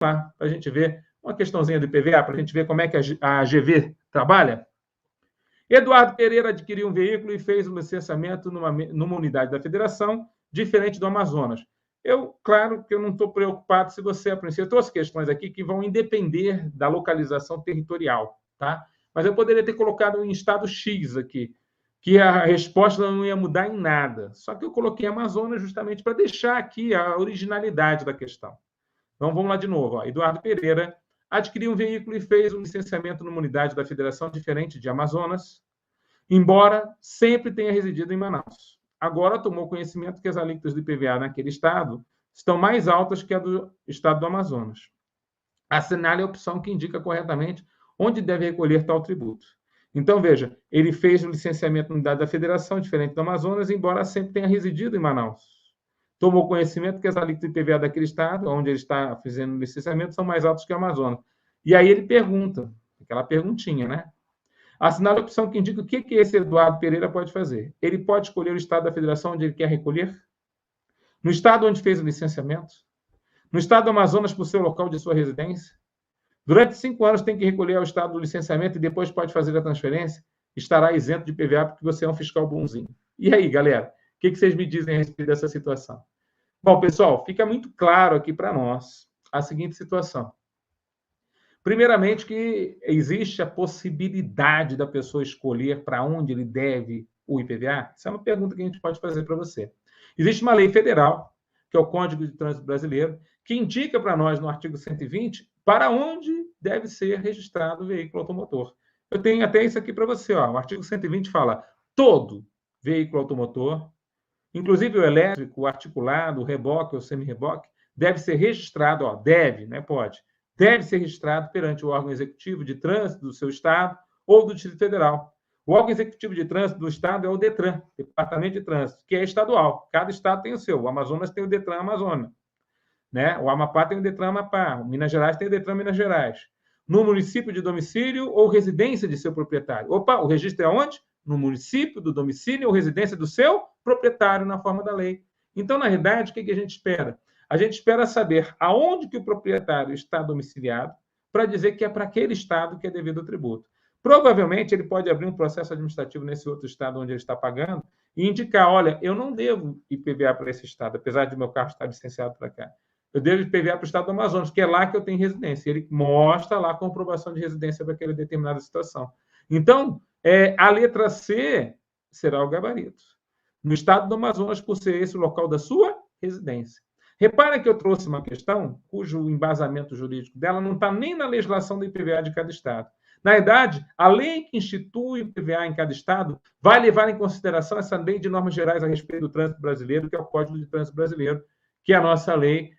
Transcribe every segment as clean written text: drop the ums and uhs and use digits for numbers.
lá, para a gente ver uma questãozinha do IPVA, para a gente ver como é que a GV trabalha. Eduardo Pereira adquiriu um veículo e fez o licenciamento numa unidade da federação, diferente do Amazonas. Claro que eu não estou preocupado se você aprender. Eu trouxe questões aqui que vão independer da localização territorial, tá? Mas eu poderia ter colocado em estado X aqui, que a resposta não ia mudar em nada. Só que eu coloquei Amazonas justamente para deixar aqui a originalidade da questão. Então, vamos lá de novo. Ó. Eduardo Pereira adquiriu um veículo e fez um licenciamento numa unidade da federação diferente de Amazonas, embora sempre tenha residido em Manaus. Agora tomou conhecimento que as alíquotas do IPVA naquele estado estão mais altas que a do estado do Amazonas. Assinale a opção que indica corretamente onde deve recolher tal tributo. Então, veja, ele fez o licenciamento na unidade da federação, diferente do Amazonas, embora sempre tenha residido em Manaus. Tomou conhecimento que as alíquotas do IPVA daquele estado, onde ele está fazendo o licenciamento, são mais altas que o Amazonas. E aí ele pergunta, aquela perguntinha, né? Assinale a opção que indica o que esse Eduardo Pereira pode fazer. Ele pode escolher o estado da federação onde ele quer recolher? No estado onde fez o licenciamento? No estado do Amazonas, por seu local de sua residência? Durante 5 anos tem que recolher ao estado do licenciamento e depois pode fazer a transferência? Estará isento de IPVA porque você é um fiscal bonzinho. E aí, galera? O que vocês me dizem a respeito dessa situação? Bom, pessoal, fica muito claro aqui para nós a seguinte situação. Primeiramente, que existe a possibilidade da pessoa escolher para onde ele deve o IPVA? Essa é uma pergunta que a gente pode fazer para você. Existe uma lei federal, que é o Código de Trânsito Brasileiro, que indica para nós, no artigo 120, para onde deve ser registrado o veículo automotor. Eu tenho até isso aqui para você. Ó. O artigo 120 fala todo veículo automotor, inclusive o elétrico, o articulado, o reboque ou semi-reboque, deve ser registrado, ó, deve, não é pode, deve ser registrado perante o órgão executivo de trânsito do seu estado ou do Distrito Federal. O órgão executivo de trânsito do estado é o DETRAN, Departamento de Trânsito, que é estadual. Cada estado tem o seu. O Amazonas tem o DETRAN Amazônia. Né? O Amapá tem o DETRAN Amapá. O Minas Gerais tem o DETRAN Minas Gerais. No município de domicílio ou residência de seu proprietário. Opa, o registro é onde? No município do domicílio ou residência do seu proprietário, na forma da lei. Então, na realidade, o que a gente espera? A gente espera saber aonde que o proprietário está domiciliado para dizer que é para aquele estado que é devido o tributo. Provavelmente, ele pode abrir um processo administrativo nesse outro estado onde ele está pagando e indicar, olha, eu não devo IPVA para esse estado, apesar de meu carro estar licenciado para cá. Eu devo IPVA para o estado do Amazonas, que é lá que eu tenho residência. Ele mostra lá a comprovação de residência para aquela determinada situação. Então, a letra C será o gabarito. No estado do Amazonas, por ser esse o local da sua residência. Repara que eu trouxe uma questão cujo embasamento jurídico dela não está nem na legislação do IPVA de cada estado. Na verdade, a lei que institui o IPVA em cada estado vai levar em consideração essa lei de normas gerais a respeito do trânsito brasileiro, que é o Código de Trânsito Brasileiro, que é a nossa lei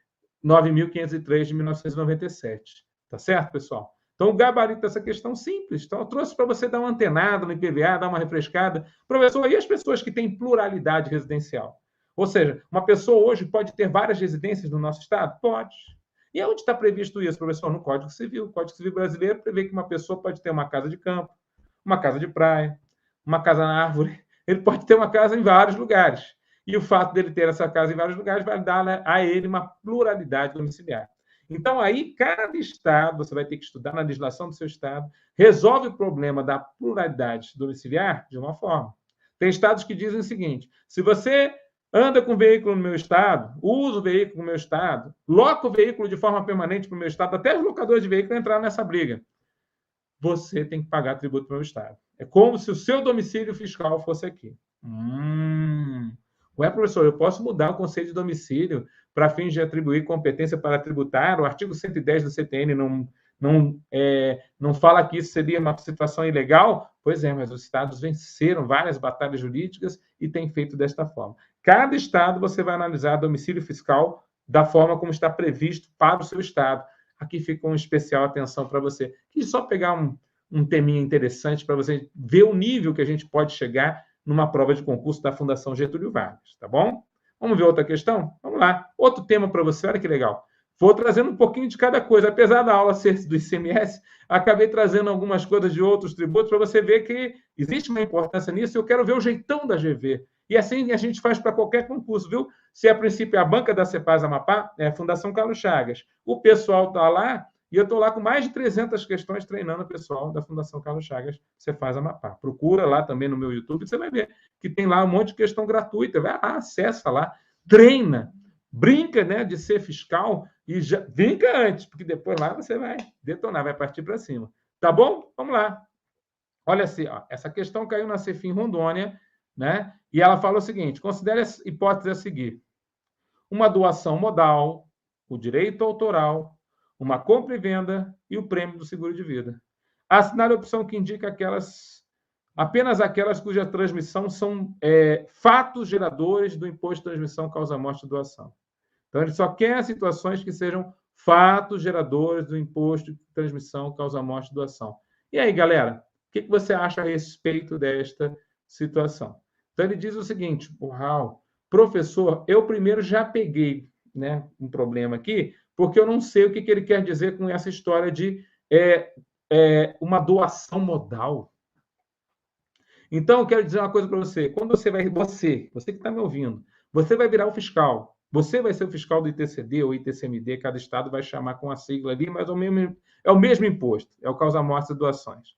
9.503 de 1997. Tá certo, pessoal? Então, o gabarito dessa questão simples. Então, eu trouxe para você dar uma antenada no IPVA, dar uma refrescada. Professor, e as pessoas que têm pluralidade residencial? Ou seja, uma pessoa hoje pode ter várias residências no nosso estado? Pode. E onde está previsto isso, professor? No Código Civil. O Código Civil brasileiro prevê que uma pessoa pode ter uma casa de campo, uma casa de praia, uma casa na árvore. Ele pode ter uma casa em vários lugares. E o fato dele ter essa casa em vários lugares vai dar a ele uma pluralidade domiciliar. Então, aí, cada estado, você vai ter que estudar na legislação do seu estado, resolve o problema da pluralidade domiciliar de uma forma. Tem estados que dizem o seguinte, se você anda com o veículo no meu estado, usa o veículo no meu estado, loca o veículo de forma permanente para o meu estado, até os locadores de veículo entraram nessa briga. Você tem que pagar tributo para o meu estado. É como se o seu domicílio fiscal fosse aqui. Ué, professor, eu posso mudar o conceito de domicílio para fins de atribuir competência para tributar? O artigo 110 do CTN não fala que isso seria uma situação ilegal? Pois é, mas os estados venceram várias batalhas jurídicas e têm feito desta forma. Cada estado você vai analisar domicílio fiscal da forma como está previsto para o seu estado. Aqui fica uma especial atenção para você. Quis só pegar um teminha interessante para você ver o nível que a gente pode chegar numa prova de concurso da Fundação Getúlio Vargas, tá bom? Vamos ver outra questão? Vamos lá. Outro tema para você, olha que legal. Vou trazendo um pouquinho de cada coisa. Apesar da aula ser do ICMS, acabei trazendo algumas coisas de outros tributos para você ver que existe uma importância nisso. Eu quero ver o jeitão da GV. E assim a gente faz para qualquer concurso, viu? Se a princípio a banca da Cepaz Amapá é a Fundação Carlos Chagas, o pessoal está lá e eu estou lá com mais de 300 questões treinando o pessoal da Fundação Carlos Chagas Cepaz Amapá. Procura lá também no meu YouTube, você vai ver que tem lá um monte de questão gratuita. Vai lá, acessa lá, treina, brinca, né, de ser fiscal e já brinca antes, porque depois lá você vai detonar, vai partir para cima. Tá bom? Vamos lá. Olha assim, ó, essa questão caiu na Cefim Rondônia, né? E ela fala o seguinte: considere a hipótese a seguir: uma doação modal, o direito autoral, uma compra e venda e o prêmio do seguro de vida. Assinale a opção que indica apenas aquelas cuja transmissão são fatos geradores do imposto de transmissão causa-morte e doação. Então, ele só quer situações que sejam fatos geradores do imposto de transmissão causa-morte e doação. E aí, galera, o que você acha a respeito desta situação? Então, ele diz o seguinte: Raul, professor, eu primeiro já peguei, né, um problema aqui, porque eu não sei o que ele quer dizer com essa história de uma doação modal. Então, eu quero dizer uma coisa para você. Quando você que está me ouvindo, você vai virar o fiscal. Você vai ser o fiscal do ITCD ou ITCMD, cada estado vai chamar com a sigla ali, mas é o mesmo imposto, é o causa-morte e doações.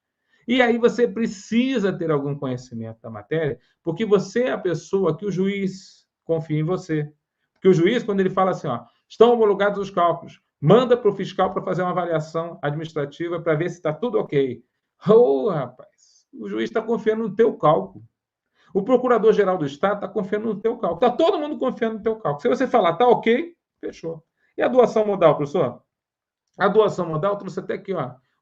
E aí você precisa ter algum conhecimento da matéria, porque você é a pessoa que o juiz confia em você. Porque o juiz, quando ele fala assim, ó, estão homologados os cálculos, manda para o fiscal para fazer uma avaliação administrativa para ver se está tudo ok. Rapaz, o juiz está confiando no teu cálculo. O Procurador-Geral do Estado está confiando no teu cálculo. Está todo mundo confiando no teu cálculo. Se você falar, tá ok, fechou. E a doação modal, professor? A doação modal, trouxe até aqui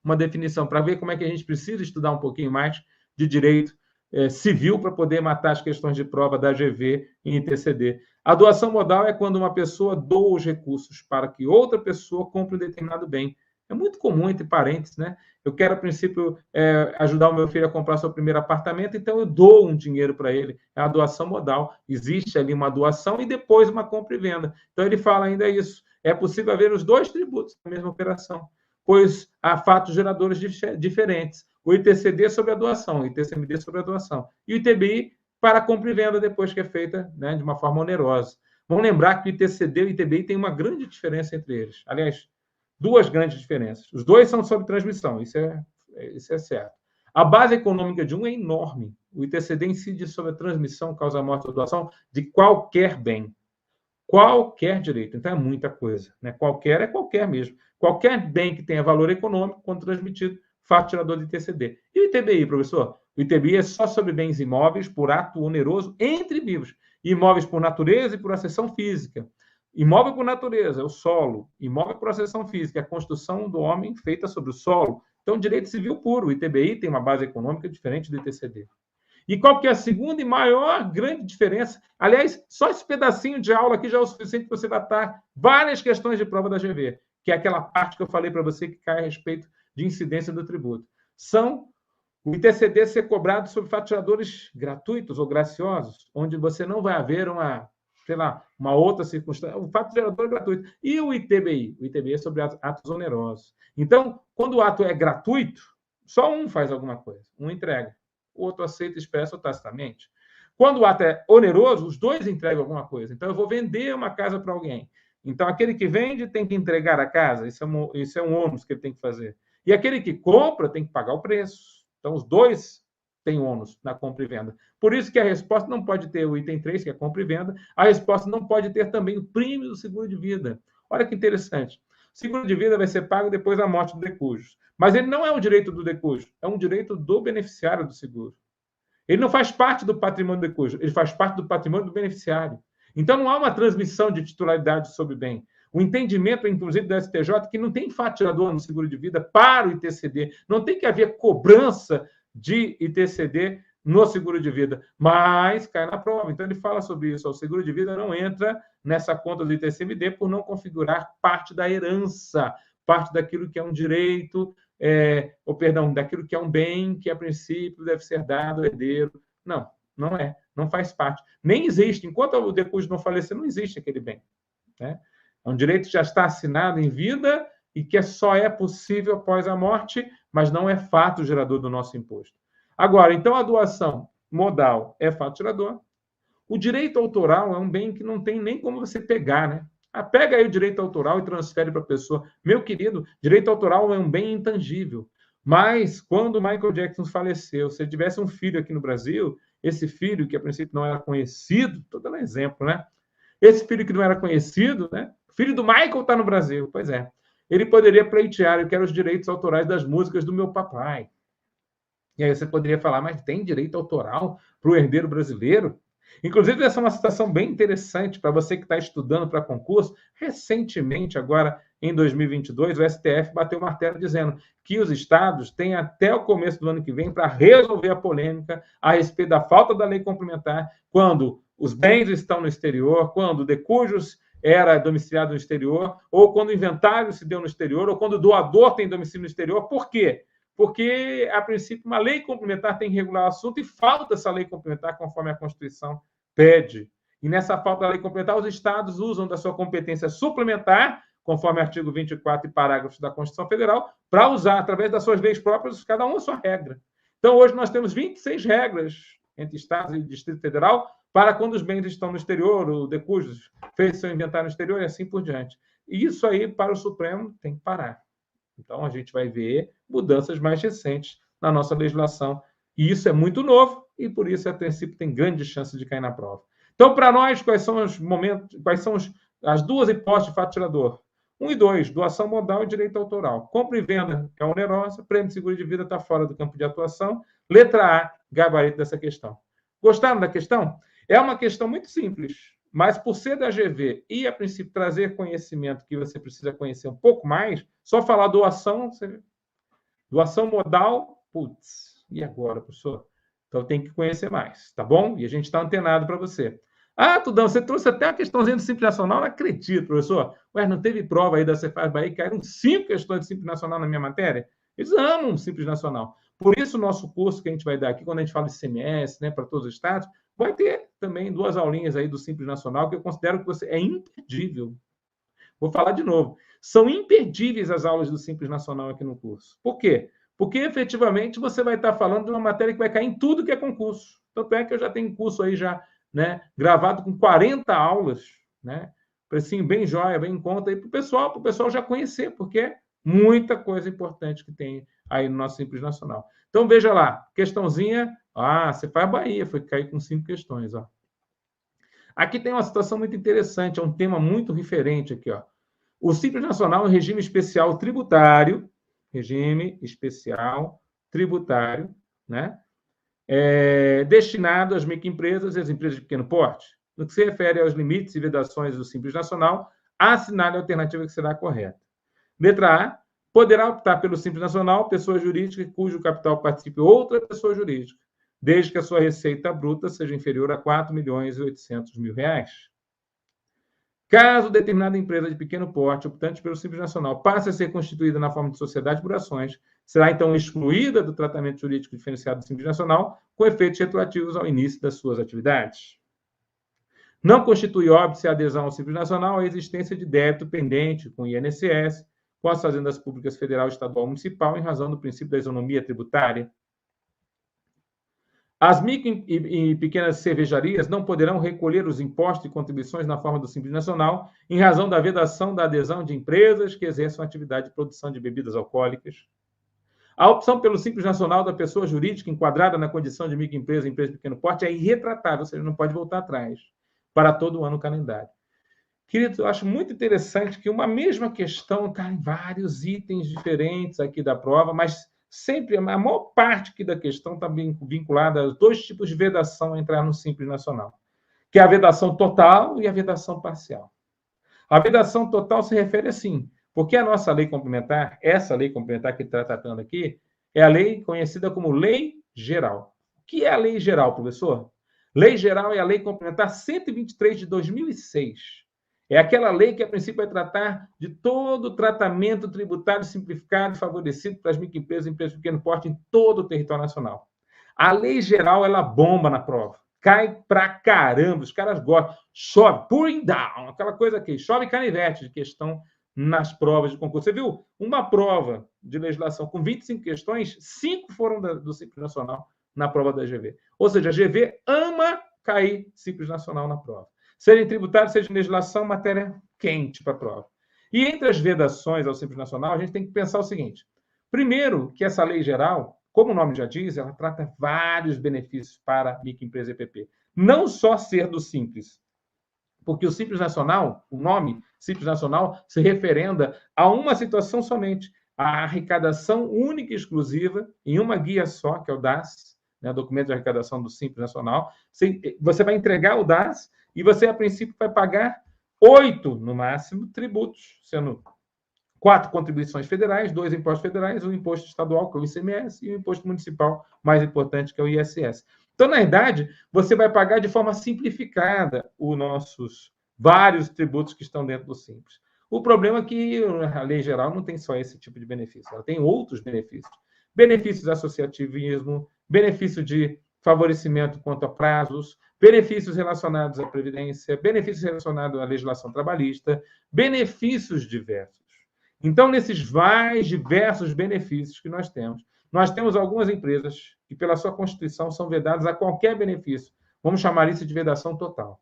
uma definição para ver como é que a gente precisa estudar um pouquinho mais de direito civil para poder matar as questões de prova da AGV e ITCD. A doação modal é quando uma pessoa doa os recursos para que outra pessoa compre um determinado bem. É muito comum entre parentes, né? Eu quero, a princípio, ajudar o meu filho a comprar seu primeiro apartamento, então eu dou um dinheiro para ele. É a doação modal. Existe ali uma doação e depois uma compra e venda. Então, ele fala ainda isso. É possível haver os dois tributos na mesma operação, pois há fatos geradores diferentes. O ITCD sobre a doação, o ITCMD sobre a doação. E o ITBI para a compra e venda depois que é feita, né, de uma forma onerosa. Vamos lembrar que o ITCD e o ITBI têm uma grande diferença entre eles. Aliás, duas grandes diferenças. Os dois são sobre transmissão, isso é certo. A base econômica de um é enorme. O ITCD incide sobre a transmissão, causa-morte ou doação de qualquer bem. Qualquer direito. Então, é muita coisa. Né? Qualquer é qualquer mesmo. Qualquer bem que tenha valor econômico, quando transmitido, fato gerador de ITCD. E o ITBI, professor? O ITBI é só sobre bens imóveis por ato oneroso entre vivos. Imóveis por natureza e por acessão física. Imóvel por natureza é o solo. Imóvel por acessão física é a construção do homem feita sobre o solo. Então, direito civil puro. O ITBI tem uma base econômica diferente do ITCD. E qual que é a segunda e maior grande diferença? Aliás, só esse pedacinho de aula aqui já é o suficiente para você datar várias questões de prova da GV, que é aquela parte que eu falei para você que cai a respeito de incidência do tributo. São o ITCD ser cobrado sobre faturadores gratuitos ou graciosos, onde você não vai haver uma outra circunstância. O fato gerador é gratuito. E o ITBI? O ITBI é sobre atos onerosos. Então, quando o ato é gratuito, só um faz alguma coisa, um entrega. O outro aceita expresso ou tacitamente. Quando o ato é oneroso, os dois entregam alguma coisa. Então, eu vou vender uma casa para alguém. Então, aquele que vende tem que entregar a casa. Isso é um ônus que ele tem que fazer. E aquele que compra tem que pagar o preço. Então, os dois têm ônus na compra e venda. Por isso que a resposta não pode ter o item 3, que é compra e venda. A resposta não pode ter também o prêmio do seguro de vida. Olha que interessante. O seguro de vida vai ser pago depois da morte do decújo. Mas ele não é um direito do decújo, é um direito do beneficiário do seguro. Ele não faz parte do patrimônio do decújo, ele faz parte do patrimônio do beneficiário. Então, não há uma transmissão de titularidade sobre bem. O entendimento, inclusive, do STJ, que não tem fato gerador no seguro de vida para o ITCD, não tem que haver cobrança de ITCD no seguro de vida, mas cai na prova. Então, ele fala sobre isso. O seguro de vida não entra nessa conta do ITCMD por não configurar parte da herança, parte daquilo que é um direito, daquilo que é um bem que, a princípio, deve ser dado ao herdeiro. Não, não é. Não faz parte. Nem existe. Enquanto o decújo não falecer, não existe aquele bem. Né? É um direito que já está assinado em vida e que só é possível após a morte, mas não é fato gerador do nosso imposto. Agora, então, a doação modal é fato gerador. O direito autoral é um bem que não tem nem como você pegar, né? Pega aí o direito autoral e transfere para a pessoa. Meu querido, direito autoral é um bem intangível. Mas, quando o Michael Jackson faleceu, se ele tivesse um filho aqui no Brasil, esse filho, que a princípio não era conhecido, estou dando exemplo, né? Esse filho que não era conhecido, né? O filho do Michael está no Brasil, pois é. Ele poderia pleitear, eu quero os direitos autorais das músicas do meu papai. E aí você poderia falar, mas tem direito autoral para o herdeiro brasileiro? Inclusive, essa é uma situação bem interessante para você que está estudando para concurso. Recentemente, agora em 2022, o STF bateu o martelo dizendo que os estados têm até o começo do ano que vem para resolver a polêmica a respeito da falta da lei complementar quando os bens estão no exterior, quando o de cujus era domiciliado no exterior, ou quando o inventário se deu no exterior, ou quando o doador tem domicílio no exterior. Por quê? Porque, a princípio, uma lei complementar tem que regular o assunto e falta essa lei complementar conforme a Constituição pede. E nessa falta da lei complementar, os estados usam da sua competência suplementar, conforme o artigo 24 e parágrafos da Constituição Federal, para usar, através das suas leis próprias, cada um a sua regra. Então, hoje nós temos 26 regras entre estados e Distrito Federal para quando os bens estão no exterior, o de cujos fez seu inventário no exterior e assim por diante. E isso aí, para o Supremo, tem que parar. Então, a gente vai ver mudanças mais recentes na nossa legislação. E isso é muito novo e, por isso, a princípio, tem grande chance de cair na prova. Então, para nós, quais são os momentos, quais são as duas hipóteses de fato tirador? 1 e 2, doação modal e direito autoral. Compra e venda é onerosa, prêmio de seguro de vida está fora do campo de atuação. Letra A, gabarito dessa questão. Gostaram da questão? É uma questão muito simples, mas por ser da GV e, a princípio, trazer conhecimento que você precisa conhecer um pouco mais, só falar doação, doação modal, putz, e agora, professor? Então tem que conhecer mais, tá bom? E a gente está antenado para você. Tudão, você trouxe até a questãozinha do Simples Nacional, não acredito, professor. Ué, não teve prova aí da Cefaz Bahia que caíram 5 questões de Simples Nacional na minha matéria? Eles amam o Simples Nacional. Por isso, o nosso curso que a gente vai dar aqui, quando a gente fala de CMS, né, para todos os estados, vai ter também 2 aulinhas aí do Simples Nacional, que eu considero que você é imperdível. Vou falar de novo. São imperdíveis as aulas do Simples Nacional aqui no curso. Por quê? Porque, efetivamente, você vai estar falando de uma matéria que vai cair em tudo que é concurso. Tanto é que eu já tenho curso aí já, né, gravado com 40 aulas, né? Precinho bem jóia, bem em conta aí para o pessoal já conhecer, porque é muita coisa importante que tem aí no nosso Simples Nacional. Então, veja lá, questãozinha. Você faz Bahia, foi cair com 5 questões, ó. Aqui tem uma situação muito interessante, é um tema muito referente aqui, ó. O Simples Nacional é um regime especial tributário, né? Destinado às microempresas e às empresas de pequeno porte. No que se refere aos limites e vedações do Simples Nacional, assinale a alternativa que será correta. Letra A, poderá optar pelo Simples Nacional pessoa jurídica cujo capital participe outra pessoa jurídica, desde que a sua receita bruta seja inferior a R$ 4.800.000. Caso determinada empresa de pequeno porte, optante pelo Simples Nacional, passe a ser constituída na forma de sociedade por ações, será então excluída do tratamento jurídico diferenciado do Simples Nacional, com efeitos retroativos ao início das suas atividades. Não constitui óbice a adesão ao Simples Nacional a existência de débito pendente com o INSS, com as fazendas públicas federal, estadual e municipal, em razão do princípio da isonomia tributária. As micro e pequenas cervejarias não poderão recolher os impostos e contribuições na forma do Simples Nacional, em razão da vedação da adesão de empresas que exerçam atividade de produção de bebidas alcoólicas. A opção pelo Simples Nacional da pessoa jurídica enquadrada na condição de microempresa e empresa de pequeno porte é irretratável, ou seja, não pode voltar atrás, para todo o ano calendário. Queridos, eu acho muito interessante que uma mesma questão está em vários itens diferentes aqui da prova, mas sempre, a maior parte aqui da questão está vinculada a 2 tipos de vedação a entrar no Simples Nacional, que é a vedação total e a vedação parcial. A vedação total se refere assim, porque a nossa lei complementar, essa lei complementar que está tratando aqui, é a lei conhecida como Lei Geral. O que é a Lei Geral, professor? Lei Geral é a Lei Complementar 123 de 2006. É aquela lei que, a princípio, vai tratar de todo o tratamento tributário simplificado e favorecido para as microempresas e empresas de pequeno porte em todo o território nacional. A lei geral, ela bomba na prova. Cai pra caramba, os caras gostam. Chove, pouring down, aquela coisa aqui. Chove canivete de questão nas provas de concurso. Você viu? Uma prova de legislação com 25 questões, 5 foram do Simples Nacional na prova da GV. Ou seja, a GV ama cair Simples Nacional na prova. Seja em tributário, seja em legislação, matéria quente para a prova. E entre as vedações ao Simples Nacional, a gente tem que pensar o seguinte. Primeiro, que essa lei geral, como o nome já diz, ela trata vários benefícios para a microempresa EPP. Não só ser do Simples, porque o Simples Nacional, o nome Simples Nacional, se referenda a uma situação somente, a arrecadação única e exclusiva em uma guia só, que é o DAS, né, documento de arrecadação do Simples Nacional. Você vai entregar o DAS e você, a princípio, vai pagar 8, no máximo, tributos, sendo 4 contribuições federais, 2 impostos federais, um imposto estadual, que é o ICMS, e o imposto municipal, mais importante, que é o ISS. Então, na verdade, você vai pagar de forma simplificada os nossos vários tributos que estão dentro do Simples. O problema é que a lei geral não tem só esse tipo de benefício, ela tem outros benefícios. Benefícios de associativismo, benefício de favorecimento quanto a prazos, benefícios relacionados à previdência, benefícios relacionados à legislação trabalhista, benefícios diversos. Então, nesses mais diversos benefícios que nós temos algumas empresas que, pela sua Constituição, são vedadas a qualquer benefício. Vamos chamar isso de vedação total.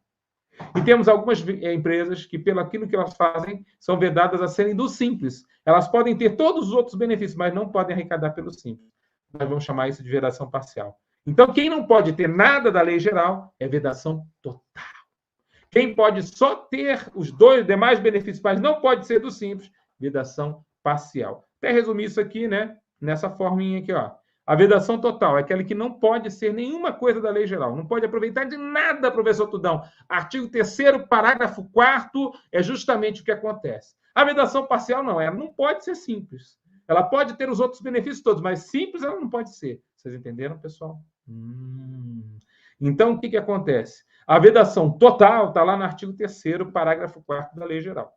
E temos algumas empresas que, pelo aquilo que elas fazem, são vedadas a serem do Simples. Elas podem ter todos os outros benefícios, mas não podem arrecadar pelo Simples. Nós vamos chamar isso de vedação parcial. Então, quem não pode ter nada da lei geral é vedação total. Quem pode só ter os dois demais benefícios, mas não pode ser do Simples, vedação parcial. Até resumir isso aqui, né? Nessa forminha aqui, ó. A vedação total é aquela que não pode ser nenhuma coisa da lei geral. Não pode aproveitar de nada, professor Tudão. Artigo 3º, parágrafo 4º, é justamente o que acontece. A vedação parcial não, ela não pode ser simples. Ela pode ter os outros benefícios todos, mas simples ela não pode ser. Vocês entenderam, pessoal? Então, o que acontece? A vedação total está lá no artigo 3º, parágrafo 4º da lei geral.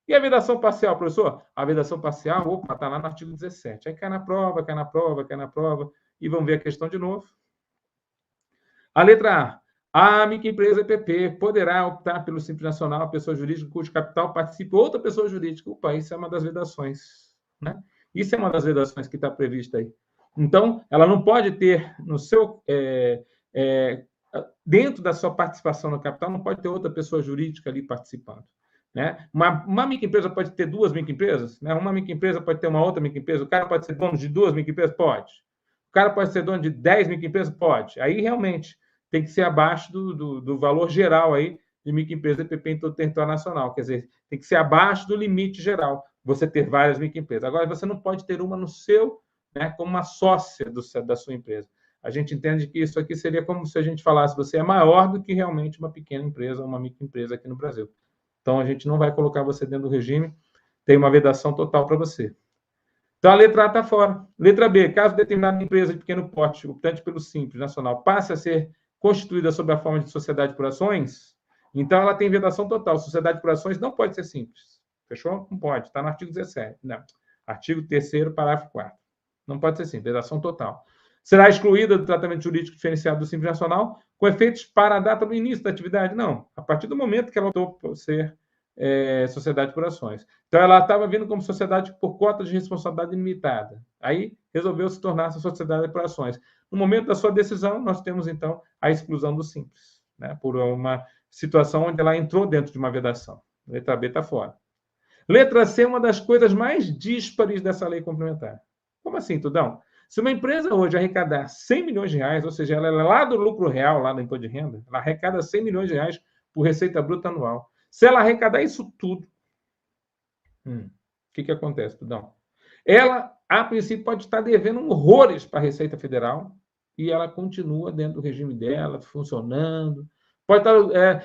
E a vedação parcial, professor? A vedação parcial, está lá no artigo 17. Aí cai na prova, e vamos ver a questão de novo. A letra A. A microempresa EPP poderá optar pelo Simples Nacional, a pessoa jurídica cujo capital participe outra pessoa jurídica. Opa, isso é uma das vedações, né? Isso é uma das vedações que está prevista aí. Então, ela não pode ter no seu... dentro da sua participação no capital, não pode ter outra pessoa jurídica ali participando. Né? Uma microempresa pode ter 2 microempresas, né? Uma microempresa pode ter uma outra microempresa, o cara pode ser dono de 2 microempresas? Pode. O cara pode ser dono de 10 microempresas? Pode. Aí, realmente, tem que ser abaixo do valor geral aí de microempresa EPP em todo o território nacional. Quer dizer, tem que ser abaixo do limite geral, você ter várias microempresas. Agora, você não pode ter uma no seu, né, como uma sócia da sua empresa. A gente entende que isso aqui seria como se a gente falasse você é maior do que realmente uma pequena empresa, uma microempresa aqui no Brasil. Então, a gente não vai colocar você dentro do regime, tem uma vedação total para você. Então, a letra A está fora. Letra B, caso determinada empresa de pequeno porte, optante pelo Simples Nacional, passe a ser constituída sob a forma de sociedade por ações, então ela tem vedação total. Sociedade por ações não pode ser simples. Fechou? Não pode. Está no artigo 17. Não. Artigo 3º, parágrafo 4º. Não pode ser simples. Vedação total. Será excluída do tratamento jurídico diferenciado do Simples Nacional com efeitos para a data do início da atividade? Não. A partir do momento que ela optou por ser sociedade por ações. Então, ela estava vindo como sociedade por cota de responsabilidade ilimitada. Aí, resolveu se tornar sociedade por ações. No momento da sua decisão, nós temos, então, a exclusão do Simples, né? Por uma situação onde ela entrou dentro de uma vedação. Letra B está fora. Letra C é uma das coisas mais díspares dessa lei complementar. Como assim, Tudão? Se uma empresa hoje arrecadar 100 milhões de reais, ou seja, ela é lá do lucro real, lá do imposto de renda, ela arrecada 100 milhões de reais por receita bruta anual. Se ela arrecadar isso tudo, o que acontece, Tudão? Ela, a princípio, pode estar devendo horrores para a Receita Federal e ela continua dentro do regime dela, funcionando.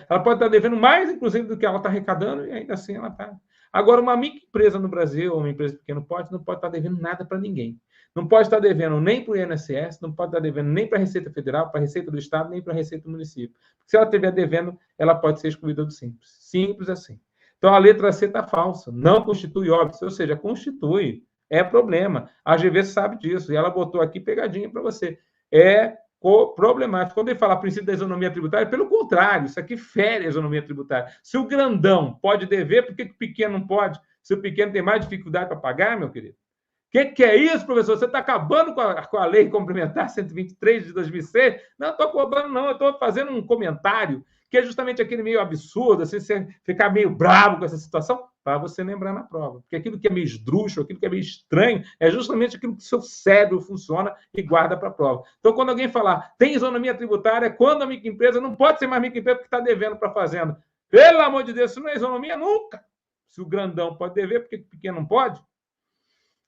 Ela pode estar devendo mais, inclusive, do que ela está arrecadando e ainda assim ela está. Agora, uma microempresa no Brasil, ou uma empresa de pequeno porte, não pode estar devendo nada para ninguém. Não pode estar devendo nem para o INSS, não pode estar devendo nem para a Receita Federal, para a Receita do Estado, nem para a Receita do município. Se ela estiver devendo, ela pode ser excluída do Simples. Simples assim. Então, a letra C está falsa. Não constitui óbice, ou seja, constitui. É problema. A GV sabe disso. E ela botou aqui pegadinha para você. É problemático. Quando ele fala princípio da isonomia tributária, pelo contrário, isso aqui fere a isonomia tributária. Se o grandão pode dever, por que o pequeno não pode? Se o pequeno tem mais dificuldade para pagar, meu querido? Que é isso, professor? Você está acabando com a lei complementar 123 de 2006? Não, estou acabando, não. Eu estou fazendo um comentário que é justamente aquele meio absurdo, assim, você ficar meio bravo com essa situação, para você lembrar na prova. Porque aquilo que é meio esdrúxulo, aquilo que é meio estranho, é justamente aquilo que o seu cérebro funciona e guarda para a prova. Então, quando alguém falar, tem isonomia tributária, quando a microempresa não pode ser mais microempresa porque está devendo para a fazenda. Pelo amor de Deus, isso não é isonomia nunca. Se o grandão pode dever, por que o pequeno não pode?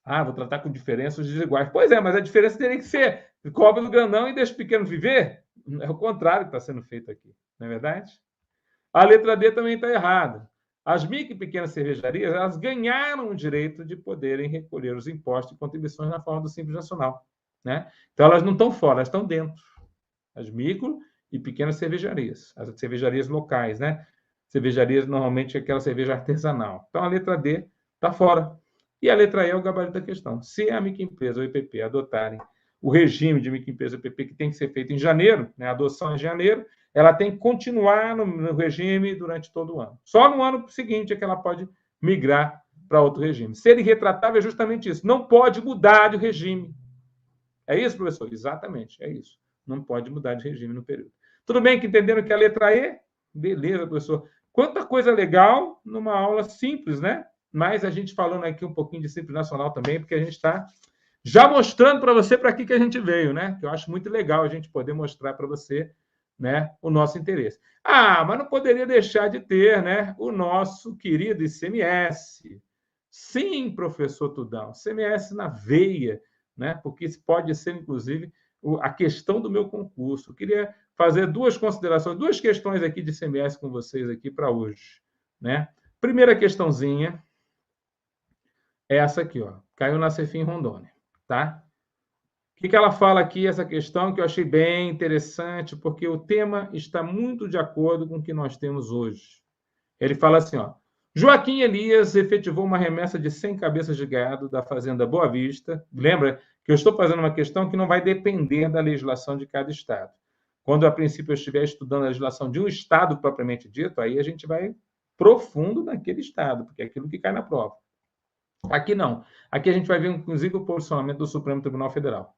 Ah, vou tratar com diferenças desiguais. Pois é, mas a diferença teria que ser cobre do grandão e deixa o pequeno viver. É o contrário que está sendo feito aqui, não é verdade? A letra D também está errada. As micro e pequenas cervejarias, elas ganharam o direito de poderem recolher os impostos e contribuições na forma do Simples Nacional, né? Então, elas não estão fora, elas estão dentro. As micro e pequenas cervejarias, as cervejarias locais, né? Cervejarias, normalmente, é aquela cerveja artesanal. Então, a letra D está fora. E a letra E é o gabarito da questão. Se a microempresa ou IPP adotarem o regime de microempresa ou IPP, que tem que ser feito em janeiro, né? A adoção em janeiro, ela tem que continuar no regime durante todo o ano. Só no ano seguinte é que ela pode migrar para outro regime. Ser irretratável é justamente isso. Não pode mudar de regime. É isso, professor? Exatamente, é isso. Não pode mudar de regime no período. Tudo bem que entenderam que a letra E? Beleza, professor. Quanta coisa legal numa aula simples, né? Mas a gente falando aqui um pouquinho de Simples Nacional também, porque a gente está já mostrando para você para que a gente veio, né? Que eu acho muito legal a gente poder mostrar para você, né, o nosso interesse. Ah, mas não poderia deixar de ter, né, o nosso querido ICMS. Sim, professor Tudão, ICMS na veia, né? Porque isso pode ser, inclusive, a questão do meu concurso. Eu queria fazer duas considerações, duas questões aqui de ICMS com vocês aqui para hoje, né? Primeira questãozinha é essa aqui, ó. Caiu na Cefim Rondônia, tá? O que ela fala aqui, essa questão que eu achei bem interessante, porque o tema está muito de acordo com o que nós temos hoje. Ele fala assim, ó, Joaquim Elias efetivou uma remessa de 100 cabeças de gado da fazenda Boa Vista. Lembra que eu estou fazendo uma questão que não vai depender da legislação de cada estado. Quando, a princípio, eu estiver estudando a legislação de um estado propriamente dito, aí a gente vai profundo naquele estado, porque é aquilo que cai na prova. Aqui não. Aqui a gente vai ver, inclusive, o posicionamento do Supremo Tribunal Federal.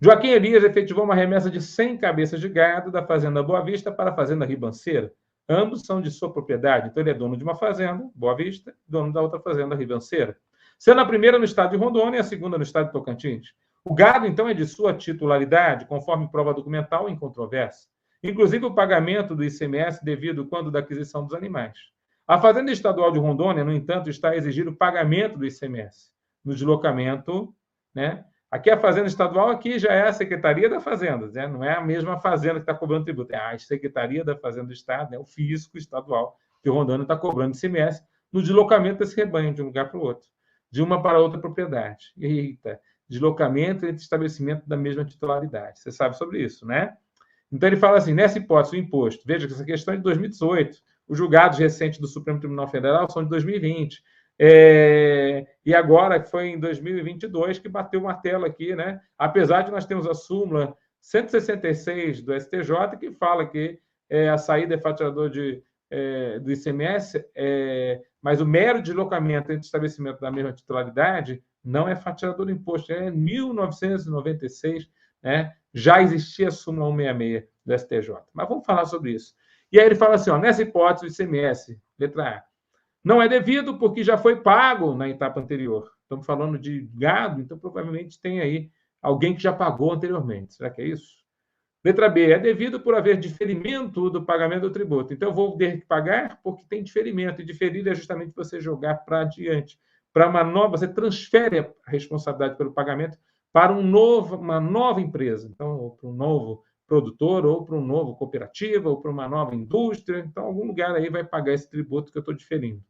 Joaquim Elias efetivou uma remessa de 100 cabeças de gado da fazenda Boa Vista para a fazenda Ribanceira. Ambos são de sua propriedade. Então, ele é dono de uma fazenda, Boa Vista, dono da outra fazenda, Ribanceira. Sendo a primeira no estado de Rondônia e a segunda no estado de Tocantins. O gado, então, é de sua titularidade, conforme prova documental incontrovérsia. Inclusive, o pagamento do ICMS devido quando da aquisição dos animais. A Fazenda Estadual de Rondônia, no entanto, está a exigir o pagamento do ICMS no deslocamento, né? Aqui a Fazenda Estadual, aqui já é a Secretaria da Fazenda, né? Não é a mesma fazenda que está cobrando tributo, é a Secretaria da Fazenda do Estado, né? O fisco estadual de Rondônia está cobrando ICMS no deslocamento desse rebanho de um lugar para o outro, de uma para outra propriedade. Eita, deslocamento entre estabelecimentos da mesma titularidade. Você sabe sobre isso, né? Então ele fala assim, nessa hipótese, o imposto, veja que essa questão é de 2018, os julgados recentes do Supremo Tribunal Federal são de 2020, e agora foi em 2022 que bateu o martelo aqui, né? Apesar de nós termos a súmula 166 do STJ, que fala que a saída é faturador do ICMS, mas o mero deslocamento entre estabelecimentos da mesma titularidade não é faturador do imposto. É 1996, né? Já existia a súmula 166 do STJ. Mas vamos falar sobre isso. E aí ele fala assim, ó, nessa hipótese, o ICMS, letra A, não é devido porque já foi pago na etapa anterior. Estamos falando de gado, então provavelmente tem aí alguém que já pagou anteriormente. Será que é isso? Letra B, é devido por haver diferimento do pagamento do tributo. Então, eu vou ter que pagar porque tem diferimento. E diferir é justamente você jogar para adiante. Para uma nova, você transfere a responsabilidade pelo pagamento para uma nova empresa. Então, ou para um novo produtor, ou para um novo cooperativa, ou para uma nova indústria. Então, algum lugar aí vai pagar esse tributo que eu estou diferindo.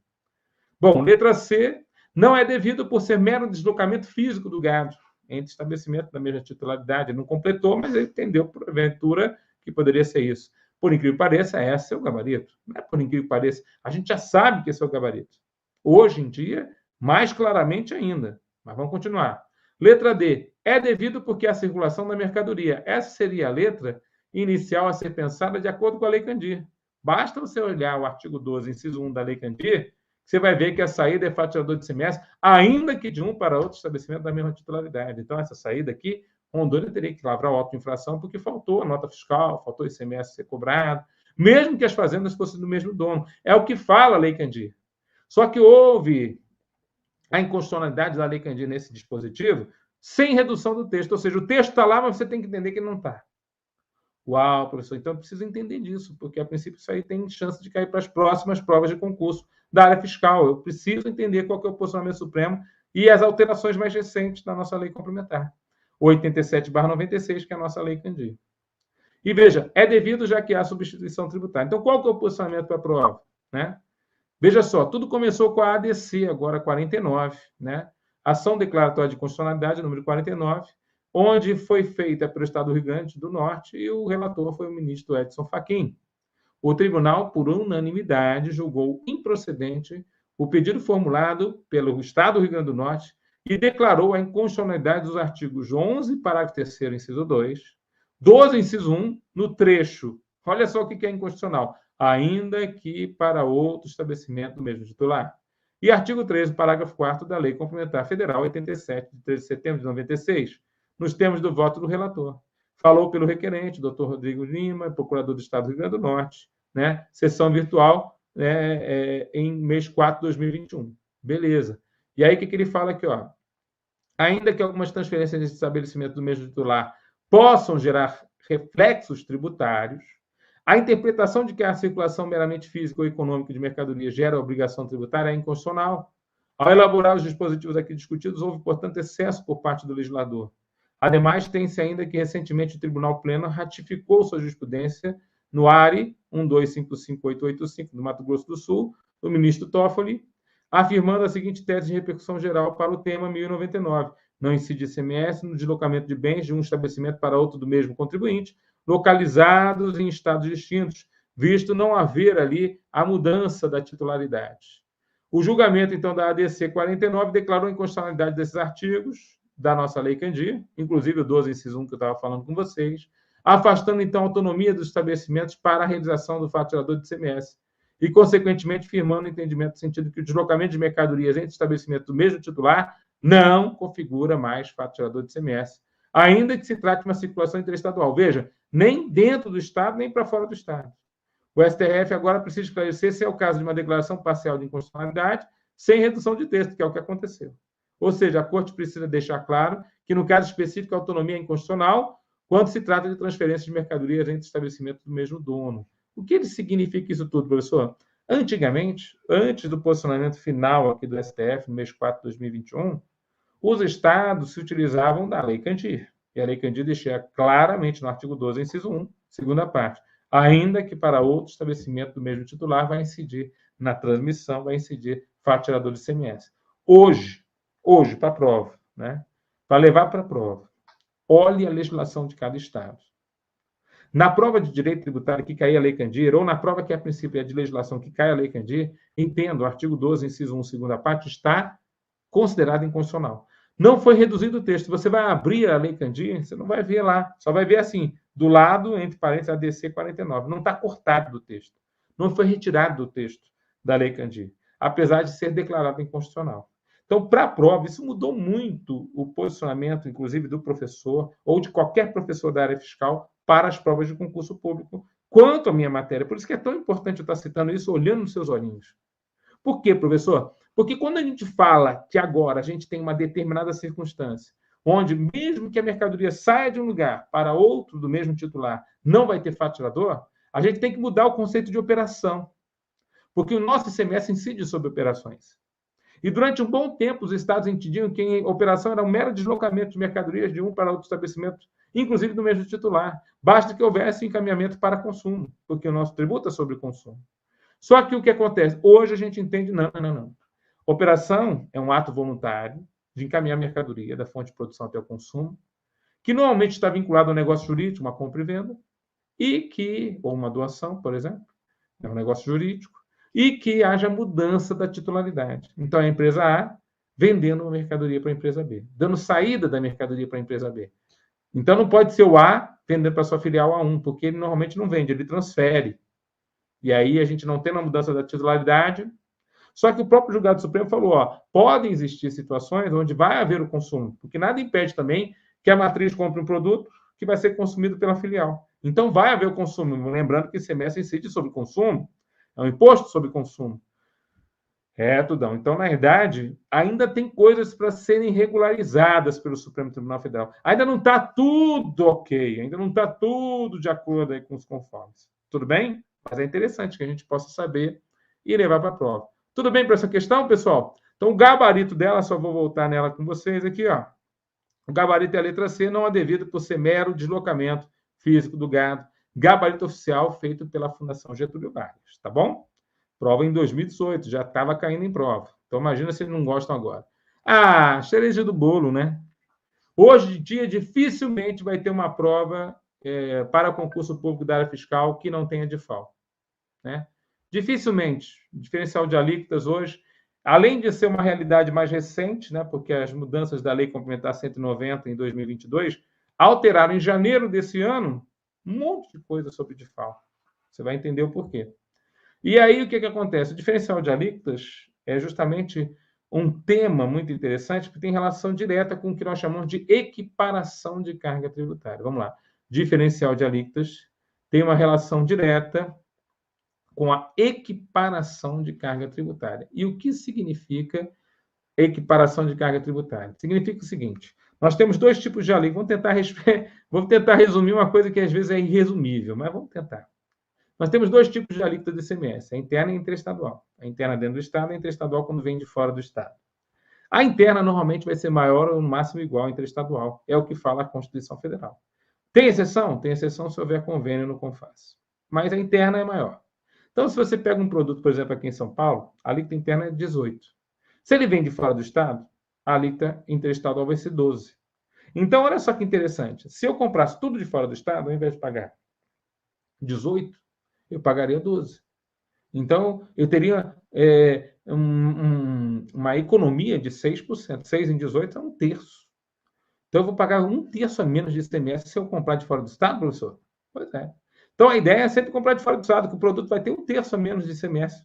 Bom, letra C, não é devido por ser mero deslocamento físico do gado entre estabelecimentos da mesma titularidade. Ele não completou, mas ele entendeu, porventura, que poderia ser isso. Por incrível que pareça, esse é o gabarito. Não é por incrível que pareça. A gente já sabe que esse é o gabarito. Hoje em dia, mais claramente ainda. Mas vamos continuar. Letra D. É devido porque a circulação da mercadoria. Essa seria a letra inicial a ser pensada de acordo com a Lei Candir. Basta você olhar o artigo 12, inciso 1 da Lei Candir, você vai ver que a saída é faturador de ICMS, ainda que de um para outro estabelecimento da mesma titularidade. Então, essa saída aqui, Rondônia teria que lavrar o auto de infração porque faltou a nota fiscal, faltou o ICMS ser cobrado, mesmo que as fazendas fossem do mesmo dono. É o que fala a Lei Candir. Só que houve a inconstitucionalidade da Lei Candir nesse dispositivo sem redução do texto. Ou seja, o texto está lá, mas você tem que entender que ele não está. Uau, professor, então eu preciso entender disso, porque a princípio isso aí tem chance de cair para as próximas provas de concurso da área fiscal. Eu preciso entender qual que é o posicionamento supremo e as alterações mais recentes da nossa lei complementar. 87/96, que é a nossa lei Candir. E veja, é devido já que há substituição tributária. Então, qual que é o posicionamento para a prova? Né? Veja só, tudo começou com a ADC, agora 49, né? Ação declaratória de constitucionalidade, número 49, onde foi feita pelo Estado do Rio Grande do Norte e o relator foi o ministro Edson Fachin. O tribunal, por unanimidade, julgou improcedente o pedido formulado pelo Estado do Rio Grande do Norte e declarou a inconstitucionalidade dos artigos 11, parágrafo 3º, inciso 2, 12, inciso 1, no trecho. Olha só o que é inconstitucional. Ainda que para outro estabelecimento do mesmo titular. E artigo 13, parágrafo 4º da Lei Complementar Federal 87, de 13 de setembro de 96, nos termos do voto do relator. Falou pelo requerente, doutor Rodrigo Lima, procurador do Estado do Rio Grande do Norte, né? Sessão virtual em mês 4 de 2021. Beleza. E aí, o que ele fala aqui? Ó? Ainda que algumas transferências de estabelecimento do mesmo titular possam gerar reflexos tributários, a interpretação de que a circulação meramente física ou econômica de mercadoria gera obrigação tributária é inconstitucional. Ao elaborar os dispositivos aqui discutidos, houve, portanto, excesso por parte do legislador. Ademais, tem-se ainda que, recentemente, o Tribunal Pleno ratificou sua jurisprudência no ARI 1255885 do Mato Grosso do Sul, do ministro Toffoli, afirmando a seguinte tese de repercussão geral para o tema 1099. Não incide ICMS no deslocamento de bens de um estabelecimento para outro do mesmo contribuinte, localizados em estados distintos, visto não haver ali a mudança da titularidade. O julgamento, então, da ADC 49 declarou a inconstitucionalidade desses artigos da nossa Lei Candir, inclusive o 12, inciso 1, que eu estava falando com vocês, afastando, então, a autonomia dos estabelecimentos para a realização do faturador de ICMS e, consequentemente, firmando o entendimento no sentido que o deslocamento de mercadorias entre estabelecimentos do mesmo titular não configura mais faturador de ICMS, ainda que se trate de uma circulação interestadual. Veja, nem dentro do Estado, nem para fora do Estado. O STF agora precisa esclarecer se é o caso de uma declaração parcial de inconstitucionalidade sem redução de texto, que é o que aconteceu. Ou seja, a Corte precisa deixar claro que, no caso específico, a autonomia é inconstitucional quando se trata de transferência de mercadorias entre estabelecimentos do mesmo dono. O que significa isso tudo, professor? Antigamente, antes do posicionamento final aqui do STF, no mês 4 de 2021, os estados se utilizavam da Lei Candir. E a Lei Candir deixa claramente no artigo 12, inciso 1, segunda parte, ainda que para outro estabelecimento do mesmo titular vai incidir na transmissão, vai incidir faturador de ICMS. Hoje, para a prova, né? Para levar para a prova, olhe a legislação de cada estado. Na prova de direito tributário que cair a Lei Candir, ou na prova que a princípio é de legislação que cai a Lei Candir, entendo, o artigo 12, inciso 1, segunda parte, está considerado inconstitucional. Não foi reduzido o texto. Você vai abrir a Lei Candir, você não vai ver lá. Só vai ver assim, do lado, entre parênteses, ADC 49. Não está cortado do texto. Não foi retirado do texto da Lei Candir, apesar de ser declarado inconstitucional. Então, para a prova, isso mudou muito o posicionamento, inclusive, do professor ou de qualquer professor da área fiscal para as provas de concurso público, quanto à minha matéria. Por isso que é tão importante eu estar citando isso olhando nos seus olhinhos. Por quê, professor? Porque quando a gente fala que agora a gente tem uma determinada circunstância, onde mesmo que a mercadoria saia de um lugar para outro do mesmo titular, não vai ter faturador, a gente tem que mudar o conceito de operação. Porque o nosso ICMS incide sobre operações. E durante um bom tempo, os estados entendiam que a operação era um mero deslocamento de mercadorias de um para outro estabelecimento, inclusive do mesmo titular. Basta que houvesse encaminhamento para consumo, porque o nosso tributo é sobre consumo. Só que o que acontece? Hoje a gente entende, não. Operação é um ato voluntário de encaminhar mercadoria da fonte de produção até o consumo, que normalmente está vinculado ao negócio jurídico, uma compra e venda, ou uma doação, por exemplo, é um negócio jurídico, e que haja mudança da titularidade. Então, a empresa A vendendo uma mercadoria para a empresa B, dando saída da mercadoria para a empresa B. Então, não pode ser o A vendendo para a sua filial A1, porque ele normalmente não vende, ele transfere. E aí, a gente não tendo a mudança da titularidade, Só que o próprio julgado supremo falou, ó, podem existir situações onde vai haver o consumo, porque nada impede também que a matriz compre um produto que vai ser consumido pela filial. Então, vai haver o consumo. Lembrando que ICMS incide sobre consumo, é um imposto sobre consumo. Tudão. Então, na verdade, ainda tem coisas para serem regularizadas pelo Supremo Tribunal Federal. Ainda não está tudo ok, ainda não está tudo de acordo aí com os conformes. Tudo bem? Mas é interessante que a gente possa saber e levar para a prova. Tudo bem para essa questão, pessoal? Então, o gabarito dela, só vou voltar nela com vocês aqui, ó. O gabarito é a letra C, não é devido por ser mero deslocamento físico do gado. Gabarito oficial feito pela Fundação Getúlio Vargas, tá bom? Prova em 2018, já estava caindo em prova. Então, imagina se eles não gostam agora. Cereja do bolo, né? Hoje em dia, dificilmente vai ter uma prova para concurso público da área fiscal que não tenha DIFAL. Né? Dificilmente. Diferencial de alíquotas hoje, além de ser uma realidade mais recente, né, porque as mudanças da Lei Complementar 190 em 2022 alteraram em janeiro desse ano um monte de coisa sobre DIFAL. Você vai entender o porquê. E aí, o que acontece? O diferencial de alíquotas é justamente um tema muito interessante, que tem relação direta com o que nós chamamos de equiparação de carga tributária. Vamos lá. Diferencial de alíquotas tem uma relação direta com a equiparação de carga tributária. E o que significa equiparação de carga tributária? Significa o seguinte: nós temos dois tipos de alíquotas. Vamos tentar resumir uma coisa que às vezes é irresumível, mas vamos tentar. Nós temos dois tipos de alíquota de ICMS, a interna e a interestadual. A interna dentro do Estado e a interestadual quando vem de fora do Estado. A interna normalmente vai ser maior ou no máximo igual à interestadual. É o que fala a Constituição Federal. Tem exceção? Tem exceção se houver convênio no CONFAS. Mas a interna é maior. Então, se você pega um produto, por exemplo, aqui em São Paulo, a alíquota interna é 18. Se ele vem de fora do Estado, a alíquota interestadual vai ser 12. Então, olha só que interessante. Se eu comprasse tudo de fora do Estado, ao invés de pagar 18, eu pagaria 12. Então, eu teria uma economia de 6%. 6 em 18 é um terço. Então, eu vou pagar um terço a menos de ICMS se eu comprar de fora do Estado, professor? Pois é. Então, a ideia é sempre comprar de fora do Estado, que o produto vai ter um terço a menos de ICMS.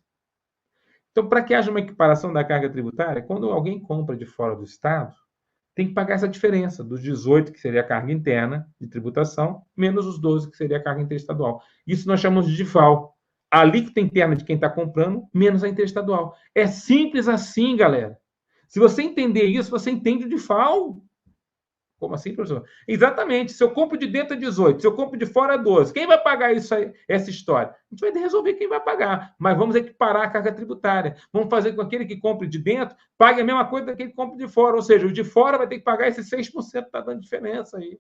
Então, para que haja uma equiparação da carga tributária, quando alguém compra de fora do Estado, tem que pagar essa diferença dos 18, que seria a carga interna de tributação, menos os 12, que seria a carga interestadual. Isso nós chamamos de DIFAL. A alíquota interna de quem está comprando, menos a interestadual. É simples assim, galera. Se você entender isso, você entende o DIFAL. Como assim, professor? Exatamente. Se eu compro de dentro é 18, se eu compro de fora é 12. Quem vai pagar isso aí, essa história? A gente vai resolver quem vai pagar, mas vamos equiparar a carga tributária. Vamos fazer com que aquele que compre de dentro pague a mesma coisa daquele que compre de fora. Ou seja, o de fora vai ter que pagar esses 6% que está dando diferença aí.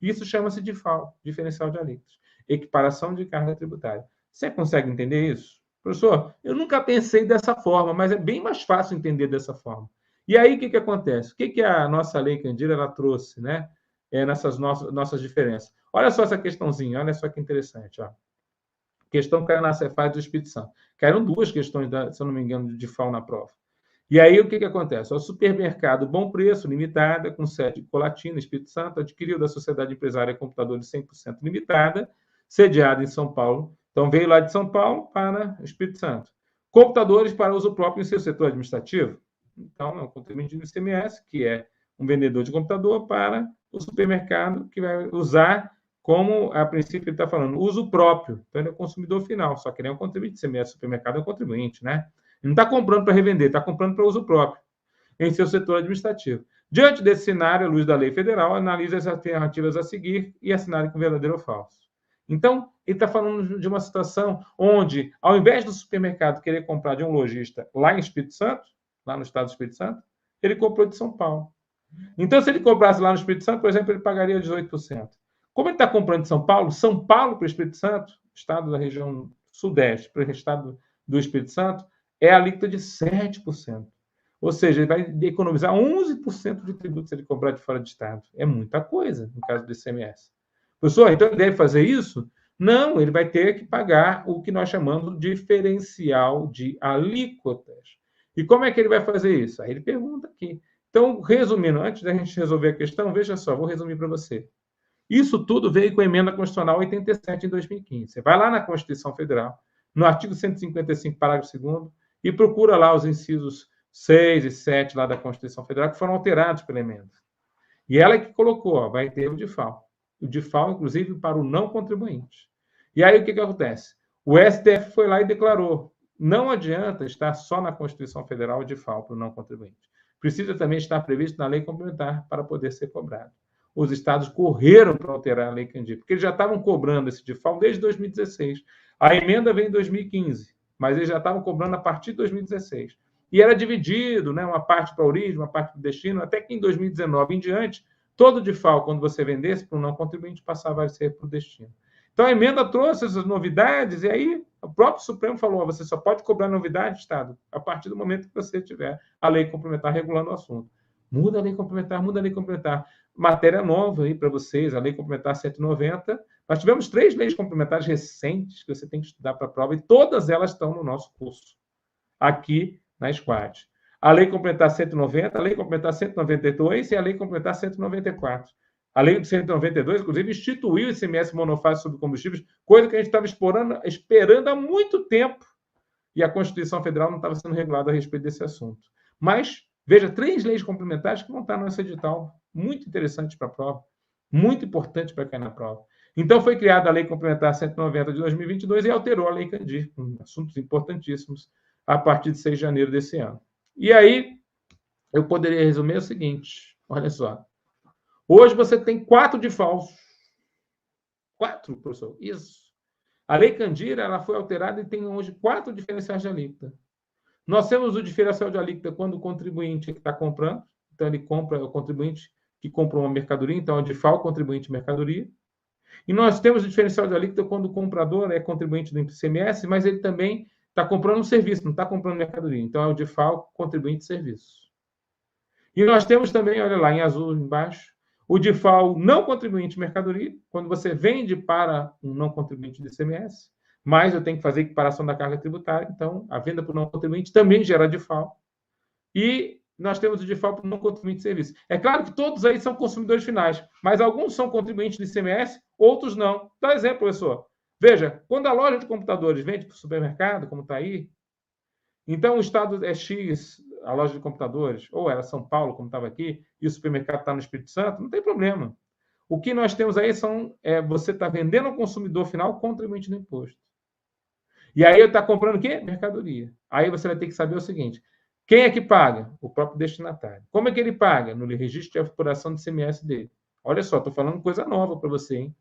Isso chama-se DIFAL, diferencial de alíquotas. Equiparação de carga tributária. Você consegue entender isso? Professor, eu nunca pensei dessa forma, mas é bem mais fácil entender dessa forma. E aí, o que acontece? O que a nossa lei Candir ela trouxe, né? Nessas nossas diferenças. Olha só essa questãozinha, olha só que interessante. Ó. Questão que caiu na Cefaz do Espírito Santo. Caíram duas questões, se eu não me engano, de FAO na prova. E aí, o que acontece? O supermercado Bom Preço, limitada, com sede em Colatina, Espírito Santo, adquiriu da Sociedade Empresária Computadores 100% Limitada, sediada em São Paulo. Então, veio lá de São Paulo para o Espírito Santo. Computadores para uso próprio em seu setor administrativo. Então, é um contribuinte do ICMS, que é um vendedor de computador, para o supermercado, que vai usar como, a princípio, ele está falando, uso próprio. Então, ele é o consumidor final, só que ele é um contribuinte do ICMS, o supermercado é um contribuinte, né? Ele não está comprando para revender, está comprando para uso próprio, em seu setor administrativo. Diante desse cenário, à luz da lei federal, analise as alternativas a seguir e assinale com verdadeiro ou falso. Então, ele está falando de uma situação onde, ao invés do supermercado querer comprar de um lojista lá em Espírito Santo, lá no estado do Espírito Santo, ele comprou de São Paulo. Então, se ele comprasse lá no Espírito Santo, por exemplo, ele pagaria 18%. Como ele está comprando de São Paulo para o Espírito Santo, estado da região sudeste, para o estado do Espírito Santo, é a alíquota de 7%. Ou seja, ele vai economizar 11% de tributo se ele comprar de fora do estado. É muita coisa, no caso do ICMS. Professor, então ele deve fazer isso? Não, ele vai ter que pagar o que nós chamamos de diferencial de alíquotas. E como é que ele vai fazer isso? Aí ele pergunta aqui. Então, resumindo, antes da gente resolver a questão, veja só, vou resumir para você. Isso tudo veio com a Emenda Constitucional 87 em 2015. Você vai lá na Constituição Federal, no artigo 155, parágrafo 2º, E procura lá os incisos 6 e 7 lá da Constituição Federal, que foram alterados pela emenda. E ela que colocou, ó, vai ter o DIFAL. O DIFAL, inclusive, para o não contribuinte. E aí, o que acontece? O STF foi lá e declarou, não adianta estar só na Constituição Federal o DIFAL para o não contribuinte. Precisa também estar previsto na lei complementar para poder ser cobrado. Os estados correram para alterar a lei Candir, porque eles já estavam cobrando esse DIFAL desde 2016. A emenda veio em 2015, mas eles já estavam cobrando a partir de 2016. E era dividido, né, uma parte para a origem, uma parte para o destino, até que em 2019 em diante, todo o DIFAL, quando você vendesse para o não contribuinte, passava a ser para o destino. Então, a emenda trouxe essas novidades, e aí o próprio Supremo falou, você só pode cobrar novidade, Estado, a partir do momento que você tiver a lei complementar regulando o assunto. Muda a lei complementar, muda a lei complementar. Matéria nova aí para vocês, a lei complementar 190. Nós tivemos 3 leis complementares recentes que você tem que estudar para a prova, e todas elas estão no nosso curso, aqui na Squad. A lei complementar 190, a lei complementar 192 e a lei complementar 194. A lei de 192, inclusive, instituiu o ICMS monofásico sobre combustíveis, coisa que a gente estava esperando há muito tempo, e a Constituição Federal não estava sendo regulada a respeito desse assunto. Mas, veja, 3 leis complementares que vão estar no nosso edital, muito interessantes para a prova, muito importante para cair na prova. Então, foi criada a Lei Complementar 190 de 2022 e alterou a Lei Candir, com assuntos importantíssimos, a partir de 6 de janeiro desse ano. E aí, eu poderia resumir o seguinte, olha só. Hoje você tem 4 DIFALs. 4, professor? Isso. A Lei Candir, ela foi alterada e tem hoje 4 diferenciais de alíquota. Nós temos o diferencial de alíquota quando o contribuinte está comprando, então ele compra, é o contribuinte que comprou uma mercadoria, então é o DIFAL contribuinte mercadoria. E nós temos o diferencial de alíquota quando o comprador é contribuinte do ICMS, mas ele também está comprando um serviço, não está comprando mercadoria. Então, é o DIFAL contribuinte serviço. E nós temos também, olha lá, em azul embaixo, o DIFAL não contribuinte mercadoria, quando você vende para um não contribuinte do ICMS, mas eu tenho que fazer equiparação da carga tributária, então a venda para o não contribuinte também gera DIFAL. E nós temos o DIFAL para o não contribuinte de serviço. É claro que todos aí são consumidores finais, mas alguns são contribuintes do ICMS, outros não. Dá exemplo, professor. Veja, quando a loja de computadores vende para o supermercado, como está aí, então o estado é X, a loja de computadores, ou era São Paulo, como estava aqui, e o supermercado está no Espírito Santo, não tem problema. O que nós temos aí você está vendendo ao consumidor final contribuinte do imposto. E aí está comprando o quê? Mercadoria. Aí você vai ter que saber o seguinte, quem é que paga? O próprio destinatário. Como é que ele paga? No registro de apuração de ICMS dele. Olha só, estou falando coisa nova para você, hein?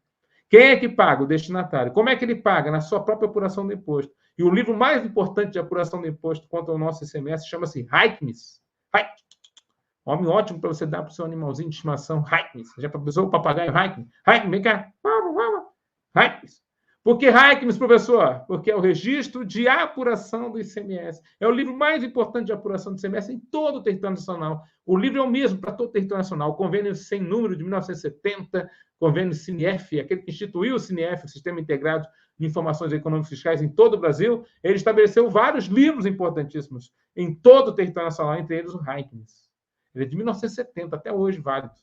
Quem é que paga? O destinatário. Como é que ele paga? Na sua própria apuração do imposto. E o livro mais importante de apuração do imposto quanto ao nosso ICMS chama-se HICMS. Nome ótimo para você dar para o seu animalzinho de estimação. HICMS. Já pensou o papagaio HICMS? HICMS, vem cá. HICMS. Por que HICMS, professor? Porque é o registro de apuração do ICMS. É o livro mais importante de apuração do ICMS em todo o território nacional. O livro é o mesmo para todo o território nacional. O convênio sem número de 1970, convênio CINEF, aquele que instituiu o CINEF, o Sistema Integrado de Informações Econômicas e Fiscais em todo o Brasil, ele estabeleceu vários livros importantíssimos em todo o território nacional, entre eles o HICMS. Ele é de 1970, até hoje válido.